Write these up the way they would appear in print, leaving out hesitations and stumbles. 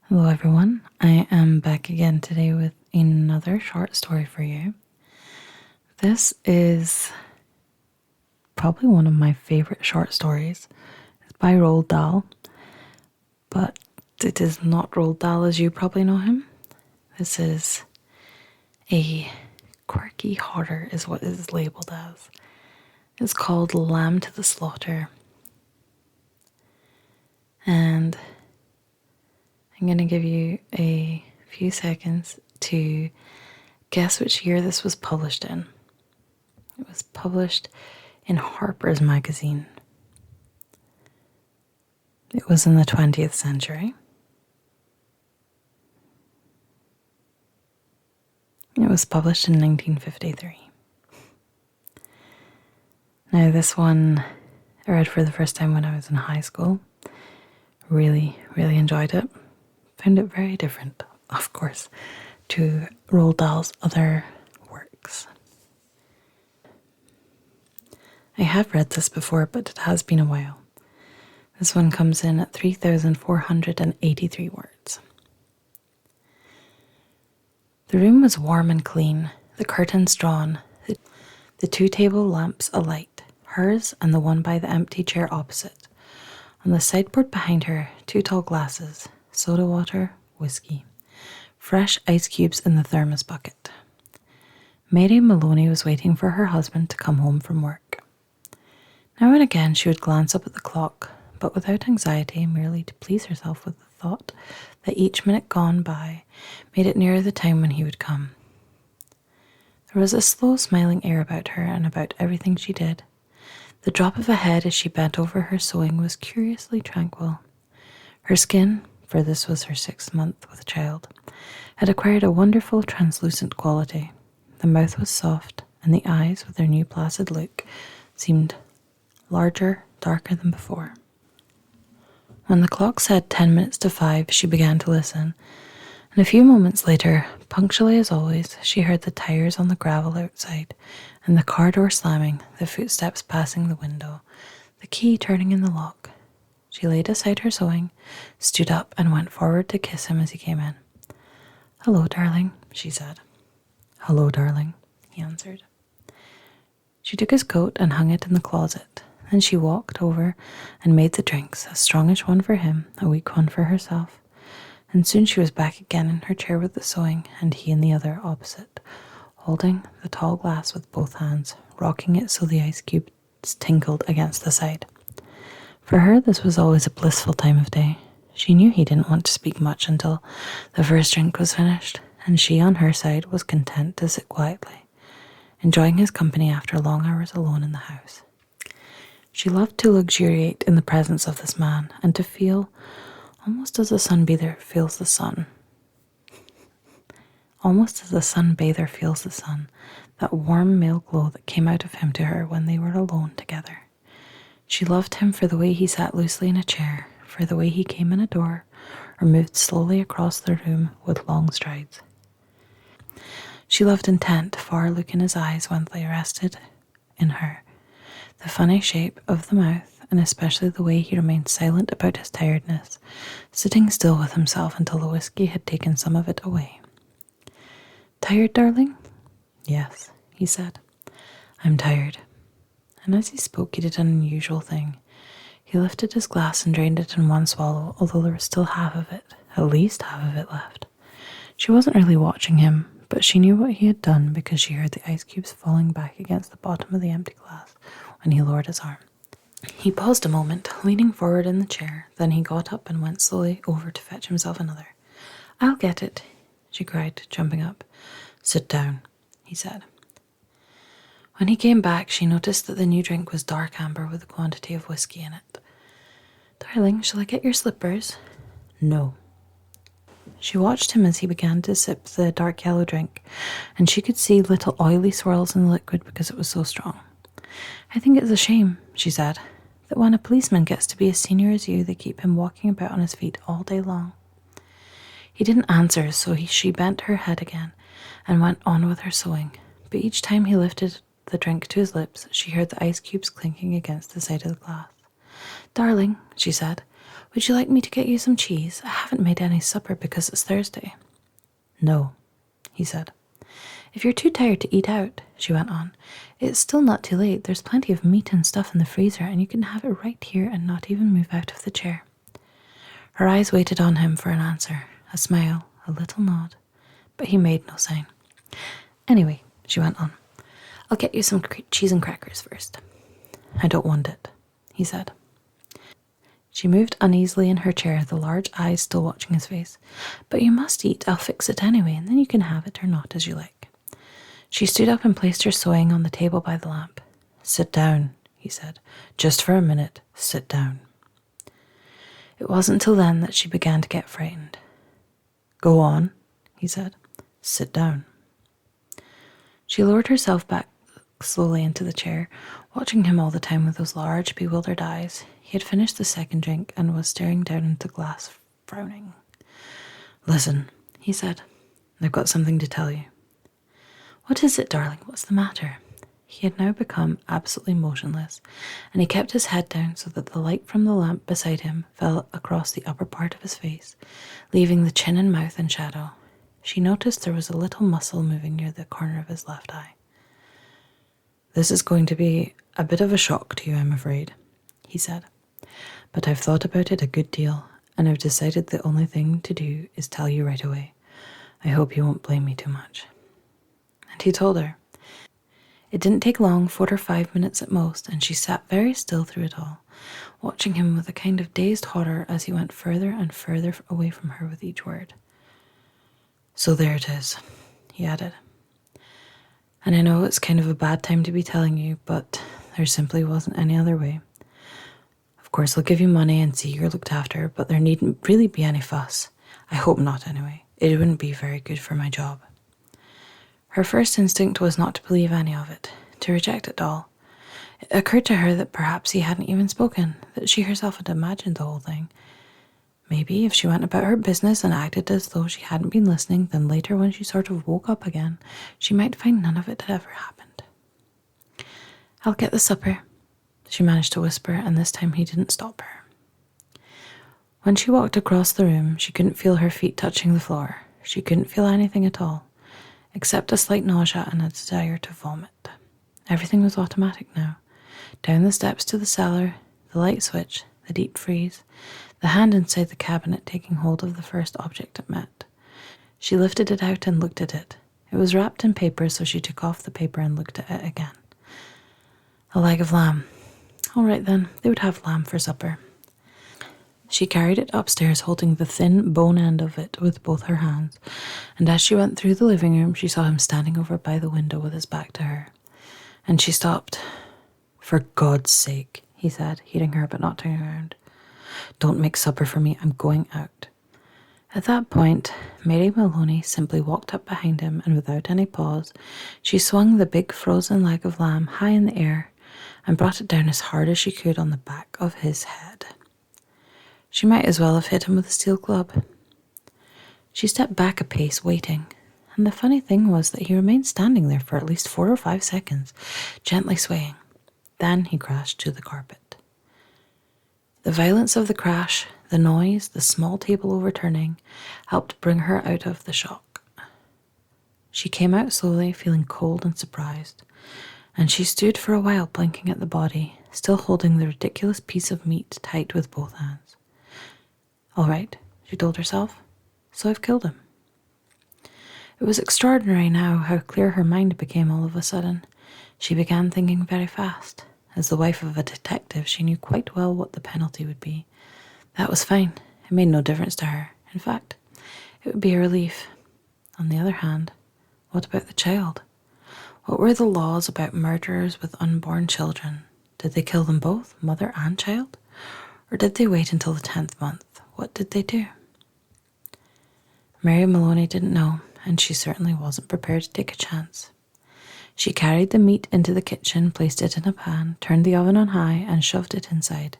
Hello everyone, I am back again today with another short story for you. This is probably one of my favorite short stories. It's by Roald Dahl, but it is not Roald Dahl as you probably know him. This is a quirky horror is what it is labelled as. It's called Lamb to the Slaughter. And I'm going to give you a few seconds to guess which year this was published in. It was published in Harper's Magazine. It was in the 20th century. It was published in 1953. Now, this one I read for the first time when I was in high school. Really enjoyed it. Found it very different, of course, to Roald Dahl's other works. I have read this before, but it has been a while. This one comes in at 3,483 words. The room was warm and clean, the curtains drawn, the two table lamps alight, hers and the one by the empty chair opposite. On the sideboard behind her, two tall glasses, soda water, whiskey, fresh ice cubes in the thermos bucket. Mary Maloney was waiting for her husband to come home from work. Now and again she would glance up at the clock, but without anxiety, merely to please herself with the thought that each minute gone by made it nearer the time when he would come. There was a slow, smiling air about her and about everything she did. The drop of a head as she bent over her sewing was curiously tranquil. Her skin, for this was her 6th month with child, had acquired a wonderful translucent quality. The mouth was soft, and the eyes, with their new placid look, seemed larger, darker than before. When the clock said 10 minutes to 5, she began to listen, and a few moments later, punctually as always, she heard the tires on the gravel outside, and the car door slamming, the footsteps passing the window, the key turning in the lock. She laid aside her sewing, stood up, and went forward to kiss him as he came in. "Hello, darling," she said. "Hello, darling," he answered. She took his coat and hung it in the closet. Then she walked over and made the drinks, a strongish one for him, a weak one for herself. And soon she was back again in her chair with the sewing, and he in the other opposite, holding the tall glass with both hands, rocking it so the ice cubes tinkled against the side. For her, this was always a blissful time of day. She knew he didn't want to speak much until the first drink was finished, and she, on her side, was content to sit quietly, enjoying his company after long hours alone in the house. She loved to luxuriate in the presence of this man, and to feel, almost as a sunbather feels the sun, that warm male glow that came out of him to her when they were alone together. She loved him for the way he sat loosely in a chair, for the way he came in a door, or moved slowly across the room with long strides. She loved intent, far look in his eyes when they rested in her, the funny shape of the mouth, and especially the way he remained silent about his tiredness, sitting still with himself until the whiskey had taken some of it away. "Tired, darling?" "Yes," he said. "I'm tired." And as he spoke, he did an unusual thing. He lifted his glass and drained it in one swallow, although there was still half of it, at least half of it left. She wasn't really watching him, but she knew what he had done because she heard the ice cubes falling back against the bottom of the empty glass when he lowered his arm. He paused a moment, leaning forward in the chair. Then he got up and went slowly over to fetch himself another. "I'll get it," she cried, jumping up. "Sit down," he said. When he came back, she noticed that the new drink was dark amber with a quantity of whiskey in it. "Darling, shall I get your slippers?" "No." She watched him as he began to sip the dark yellow drink, and she could see little oily swirls in the liquid because it was so strong. "I think it's a shame," she said, "that when a policeman gets to be as senior as you, they keep him walking about on his feet all day long." He didn't answer, so she bent her head again and went on with her sewing, but each time he lifted the drink to his lips, she heard the ice cubes clinking against the side of the glass. "Darling," she said, Would you like me to get you some cheese? I haven't made any supper because it's Thursday. No, he said. If you're too tired to eat out, she went on, it's still not too late. There's plenty of meat and stuff in the freezer, and you can have it right here and not even move out of the chair. Her eyes waited on him for an answer, a smile, a little nod, but he made no sign. Anyway, she went on, I'll get you some cheese and crackers first. I don't want it, he said. She moved uneasily in her chair, the large eyes still watching his face. But you must eat, I'll fix it anyway, and then you can have it or not as you like. She stood up and placed her sewing on the table by the lamp. Sit down, he said. Just for a minute, sit down. It wasn't till then that she began to get frightened. Go on, he said. Sit down. She lowered herself back slowly into the chair, watching him all the time with those large, bewildered eyes. He had finished the second drink and was staring down into the glass, frowning. Listen, he said. I've got something to tell you. What is it, darling? What's the matter? He had now become absolutely motionless, and he kept his head down so that the light from the lamp beside him fell across the upper part of his face, leaving the chin and mouth in shadow. She noticed there was a little muscle moving near the corner of his left eye. This is going to be a bit of a shock to you, I'm afraid, he said. But I've thought about it a good deal, and I've decided the only thing to do is tell you right away. I hope you won't blame me too much. And he told her. It didn't take long, 4 or 5 minutes at most, and she sat very still through it all, watching him with a kind of dazed horror as he went further and further away from her with each word. So there it is, he added. And I know it's kind of a bad time to be telling you, but there simply wasn't any other way. Of course, I'll give you money and see you're looked after, but there needn't really be any fuss. I hope not, anyway. It wouldn't be very good for my job. Her first instinct was not to believe any of it, to reject it all. It occurred to her that perhaps he hadn't even spoken, that she herself had imagined the whole thing. Maybe if she went about her business and acted as though she hadn't been listening, then later when she sort of woke up again, she might find none of it had ever happened. I'll get the supper, she managed to whisper, and this time he didn't stop her. When she walked across the room, she couldn't feel her feet touching the floor. She couldn't feel anything at all, except a slight nausea and a desire to vomit. Everything was automatic now. Down the steps to the cellar, the light switch, the deep freeze, the hand inside the cabinet taking hold of the first object it met. She lifted it out and looked at it. It was wrapped in paper, so she took off the paper and looked at it again. A leg of lamb. All right then, they would have lamb for supper. She carried it upstairs, holding the thin bone end of it with both her hands, and as she went through the living room, she saw him standing over by the window with his back to her. And she stopped. For God's sake, he said, heeding her but not turning around. Don't make supper for me, I'm going out. At that point, Mary Maloney simply walked up behind him, and without any pause, she swung the big frozen leg of lamb high in the air and brought it down as hard as she could on the back of his head. She might as well have hit him with a steel club. She stepped back a pace, waiting, and the funny thing was that he remained standing there for at least 4 or 5 seconds, gently swaying. Then he crashed to the carpet. The violence of the crash, the noise, the small table overturning, helped bring her out of the shock. She came out slowly, feeling cold and surprised, and she stood for a while blinking at the body, still holding the ridiculous piece of meat tight with both hands. All right, she told herself, so I've killed him. It was extraordinary now how clear her mind became all of a sudden. She began thinking very fast. As the wife of a detective, she knew quite well what the penalty would be. That was fine. It made no difference to her. In fact, it would be a relief. On the other hand, what about the child? What were the laws about murderers with unborn children? Did they kill them both, mother and child? Or did they wait until the 10th month? What did they do? Mary Maloney didn't know, and she certainly wasn't prepared to take a chance. She carried the meat into the kitchen, placed it in a pan, turned the oven on high, and shoved it inside.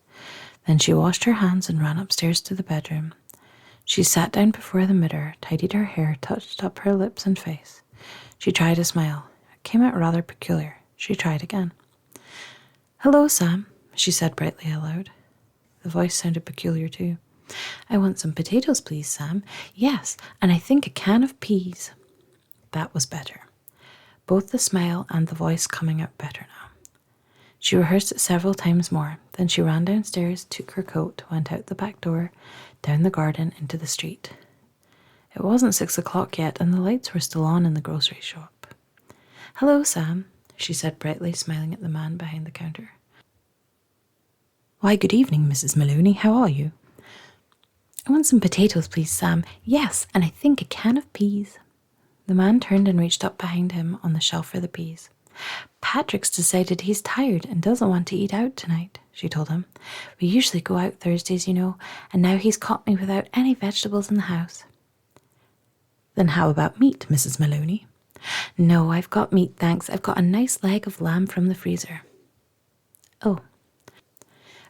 Then she washed her hands and ran upstairs to the bedroom. She sat down before the mirror, tidied her hair, touched up her lips and face. She tried a smile. It came out rather peculiar. She tried again. "Hello, Sam," she said brightly aloud. The voice sounded peculiar too. I want some potatoes, please, Sam. Yes, and I think a can of peas. That was better. Both the smile and the voice coming out better now. She rehearsed it several times more. Then she ran downstairs, took her coat, went out the back door, down the garden, into the street. It wasn't 6 o'clock yet, and the lights were still on in the grocery shop. Hello, Sam, she said brightly, smiling at the man behind the counter. Why, good evening, Mrs. Maloney. How are you? I want some potatoes, please, Sam. Yes, and I think a can of peas. The man turned and reached up behind him on the shelf for the peas. Patrick's decided he's tired and doesn't want to eat out tonight, she told him. We usually go out Thursdays, you know, and now he's caught me without any vegetables in the house. Then how about meat, Mrs. Maloney? No, I've got meat, thanks. I've got a nice leg of lamb from the freezer. Oh.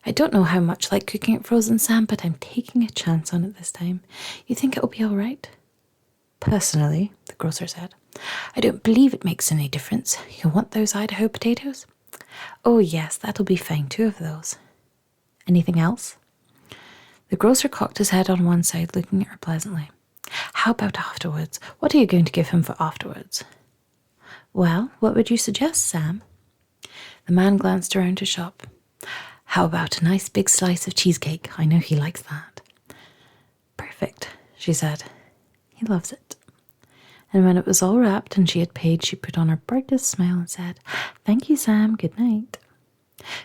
I don't know how much like cooking it frozen, Sam, but I'm taking a chance on it this time. You think it'll be all right? Personally, the grocer said, I don't believe it makes any difference. You want those Idaho potatoes? Oh, yes, that'll be fine, 2 of those. Anything else? The grocer cocked his head on one side, looking at her pleasantly. How about afterwards? What are you going to give him for afterwards? Well, what would you suggest, Sam? The man glanced around his shop. How about a nice big slice of cheesecake? I know he likes that. Perfect, she said. He loves it. And when it was all wrapped and she had paid, she put on her brightest smile and said, Thank you, Sam. Good night.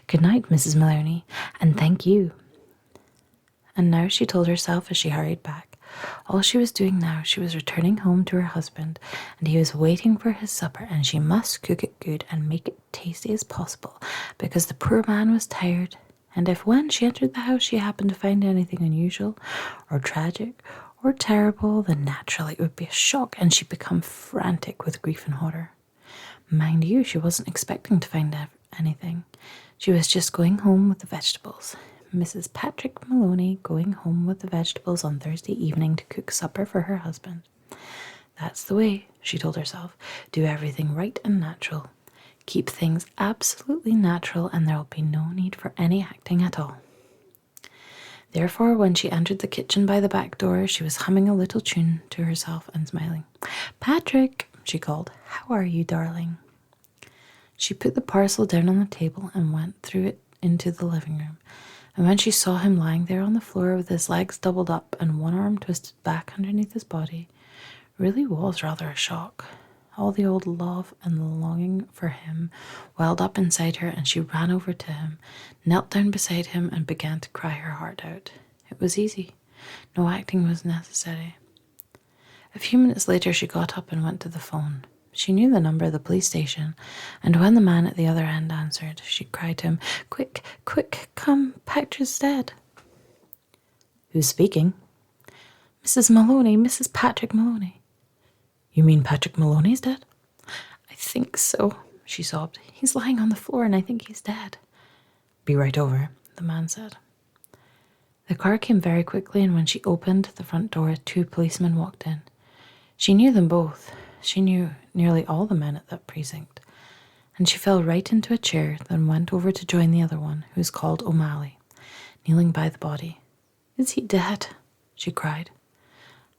Good night, Mrs. Maloney, and thank you. And now she told herself as she hurried back. All she was doing now, she was returning home to her husband, and he was waiting for his supper, and she must cook it good and make it tasty as possible, because the poor man was tired, and if when she entered the house she happened to find anything unusual or tragic or terrible, then naturally it would be a shock, and she'd become frantic with grief and horror. Mind you, she wasn't expecting to find anything. She was just going home with the vegetables. Mrs. Patrick Maloney going home with the vegetables on Thursday evening to cook supper for her husband. That's the way, she told herself. Do everything right and natural. Keep things absolutely natural, and there'll be no need for any acting at all. Therefore, when she entered the kitchen by the back door, she was humming a little tune to herself and smiling. Patrick, she called, how are you, darling? She put the parcel down on the table and went through it into the living room. And when she saw him lying there on the floor with his legs doubled up and one arm twisted back underneath his body, really was rather a shock. All the old love and longing for him welled up inside her, and she ran over to him, knelt down beside him, and began to cry her heart out. It was easy. No acting was necessary. A few minutes later she got up and went to the phone. She knew the number of the police station, and when the man at the other end answered, she cried to him, Quick, quick, come, Patrick's dead. Who's speaking? Mrs. Maloney, Mrs. Patrick Maloney. You mean Patrick Maloney's dead? I think so, she sobbed. He's lying on the floor and I think he's dead. Be right over, the man said. The car came very quickly, and when she opened the front door, 2 policemen walked in. She knew them both. She knew nearly all the men at that precinct, and she fell right into a chair, then went over to join the other one, who was called O'Malley, kneeling by the body. Is he dead? She cried.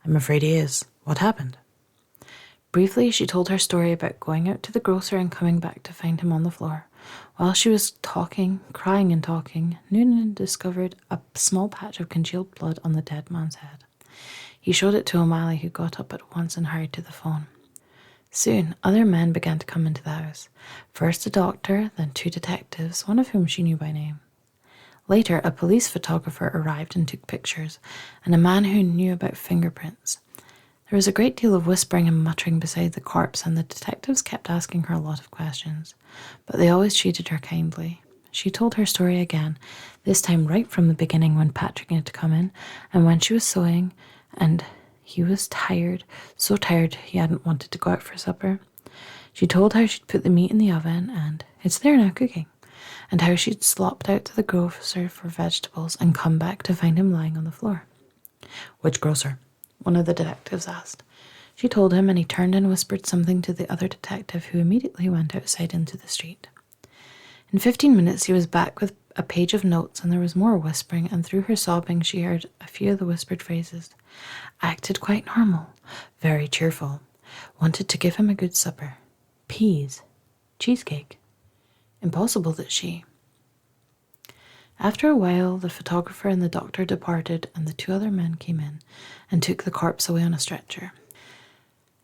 I'm afraid he is. What happened? Briefly, she told her story about going out to the grocer and coming back to find him on the floor. While she was talking, crying and talking, Noonan discovered a small patch of congealed blood on the dead man's head. He showed it to O'Malley, who got up at once and hurried to the phone. Soon, other men began to come into the house. First a doctor, then 2 detectives, one of whom she knew by name. Later, a police photographer arrived and took pictures, and a man who knew about fingerprints. There was a great deal of whispering and muttering beside the corpse, and the detectives kept asking her a lot of questions, but they always treated her kindly. She told her story again, this time right from the beginning, when Patrick had to come in, and when she was sewing, and he was tired, so tired he hadn't wanted to go out for supper. She told how she'd put the meat in the oven, and it's there now cooking, and how she'd slopped out to the grocer for vegetables and come back to find him lying on the floor. Which grocer? One of the detectives asked. She told him, and he turned and whispered something to the other detective, who immediately went outside into the street. In 15 minutes he was back with a page of notes, and there was more whispering, and through her sobbing she heard a few of the whispered phrases. Acted quite normal, very cheerful, wanted to give him a good supper. Peas, cheesecake. Impossible that she... After a while, the photographer and the doctor departed, and the two other men came in and took the corpse away on a stretcher.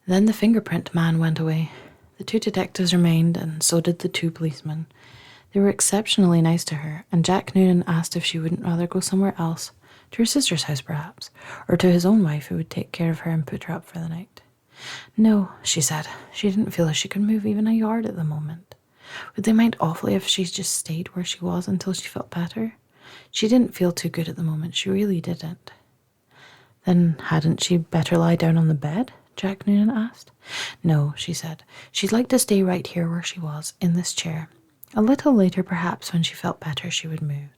Then the fingerprint man went away. The two detectives remained, and so did the two policemen. They were exceptionally nice to her, and Jack Noonan asked if she wouldn't rather go somewhere else, to her sister's house perhaps, or to his own wife who would take care of her and put her up for the night. No, she said. She didn't feel as she could move even a yard at the moment. Would they mind awfully if she just stayed where she was until she felt better? She didn't feel too good at the moment, she really didn't. Then hadn't she better lie down on the bed? Jack Noonan asked. No, she said. She'd like to stay right here where she was, in this chair. A little later, perhaps, when she felt better, she would move.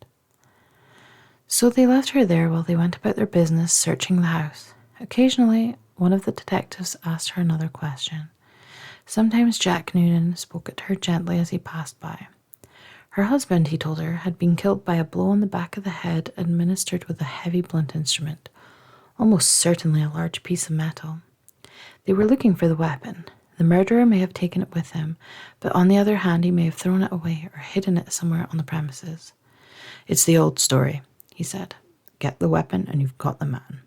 So they left her there while they went about their business, searching the house. Occasionally, one of the detectives asked her another question. Sometimes Jack Noonan spoke at her gently as he passed by. Her husband, he told her, had been killed by a blow on the back of the head administered with a heavy blunt instrument, almost certainly a large piece of metal. They were looking for the weapon. The murderer may have taken it with him, but on the other hand he may have thrown it away or hidden it somewhere on the premises. It's the old story, he said. Get the weapon and you've got the man.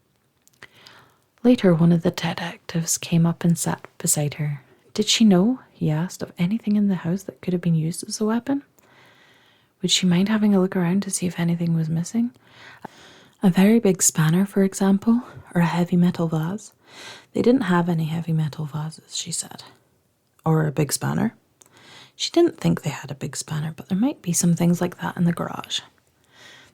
Later, one of the detectives came up and sat beside her. Did she know, he asked, of anything in the house that could have been used as a weapon? Would she mind having a look around to see if anything was missing? A very big spanner, for example, or a heavy metal vase. They didn't have any heavy metal vases, she said. Or a big spanner. She didn't think they had a big spanner, but there might be some things like that in the garage.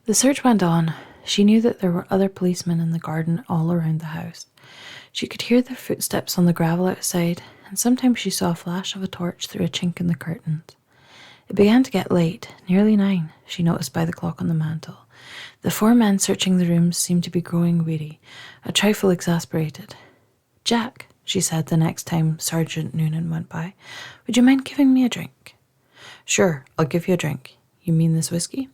The search went on. She knew that there were other policemen in the garden all around the house. She could hear their footsteps on the gravel outside, and sometimes she saw a flash of a torch through a chink in the curtains. It began to get late, nearly 9, she noticed by the clock on the mantel. The 4 men searching the rooms seemed to be growing weary, a trifle exasperated. Jack, she said the next time Sergeant Noonan went by, would you mind giving me a drink? Sure, I'll give you a drink. You mean this whiskey?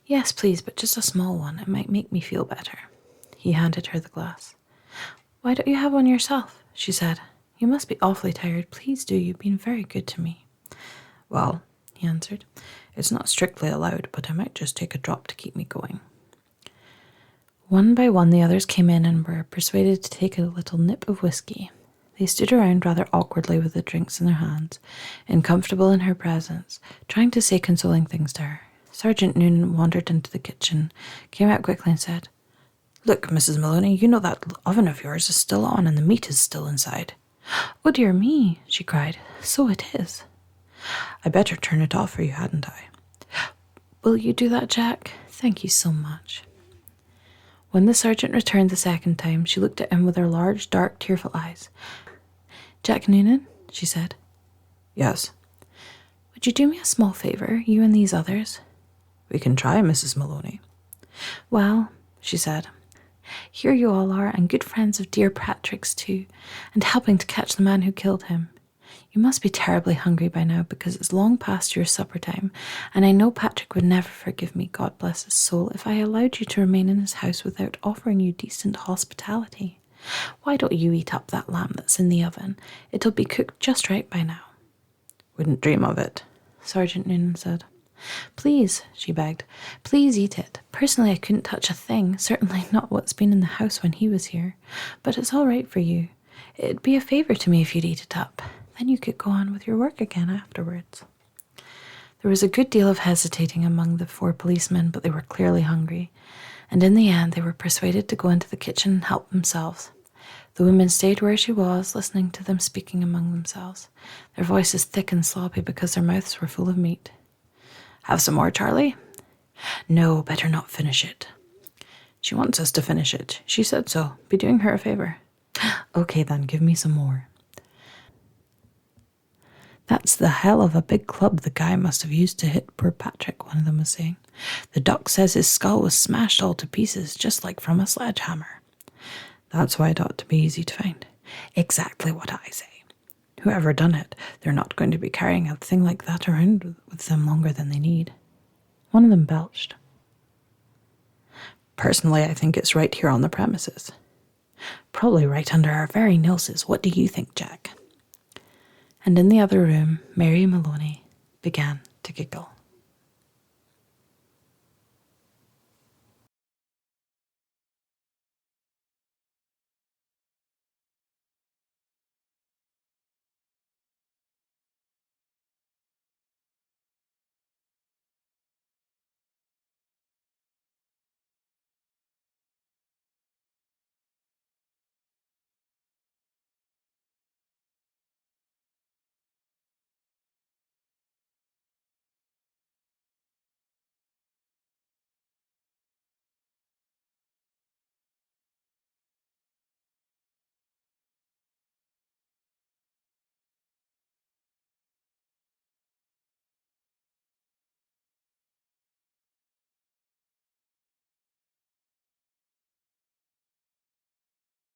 Yes, please, but just a small one. It might make me feel better. He handed her the glass. Why don't you have one yourself? She said. You must be awfully tired. Please do. You've been very good to me. Well, he answered, it's not strictly allowed, but I might just take a drop to keep me going. One by one the others came in and were persuaded to take a little nip of whiskey. They stood around rather awkwardly with the drinks in their hands, uncomfortable in her presence, trying to say consoling things to her. Sergeant Noonan wandered into the kitchen, came out quickly and said, Look, Mrs. Maloney, you know that oven of yours is still on and the meat is still inside. Oh, dear me, she cried. So it is. I better turn it off for you, hadn't I? Will you do that, Jack? Thank you so much. When the sergeant returned the second time, she looked at him with her large, dark, tearful eyes. Jack Noonan, she said. Yes. Would you do me a small favour, you and these others? We can try, Mrs. Maloney. Well, she said, here you all are, and good friends of dear Patrick's too, and helping to catch the man who killed him. You must be terribly hungry by now, because it's long past your supper time, and I know Patrick would never forgive me, God bless his soul, if I allowed you to remain in his house without offering you decent hospitality. Why don't you eat up that lamb that's in the oven? It'll be cooked just right by now. Wouldn't dream of it, Sergeant Noonan said. Please, she begged, please eat it. Personally, I couldn't touch a thing, certainly not what's been in the house when he was here, but it's all right for you. It'd be a favour to me if you'd eat it up. Then you could go on with your work again afterwards. There was a good deal of hesitating among the 4 policemen, but they were clearly hungry, and in the end they were persuaded to go into the kitchen and help themselves. The woman stayed where she was, listening to them speaking among themselves, their voices thick and sloppy because their mouths were full of meat. Have some more, Charlie? No, better not finish it. She wants us to finish it. She said so. Be doing her a favour. Okay then, give me some more. That's the hell of a big club the guy must have used to hit poor Patrick, one of them was saying. The doc says his skull was smashed all to pieces, just like from a sledgehammer. That's why it ought to be easy to find. Exactly what I say. Whoever done it, they're not going to be carrying a thing like that around with them longer than they need. One of them belched. Personally, I think it's right here on the premises. Probably right under our very noses. What do you think, Jack? And in the other room, Mary Maloney began to giggle.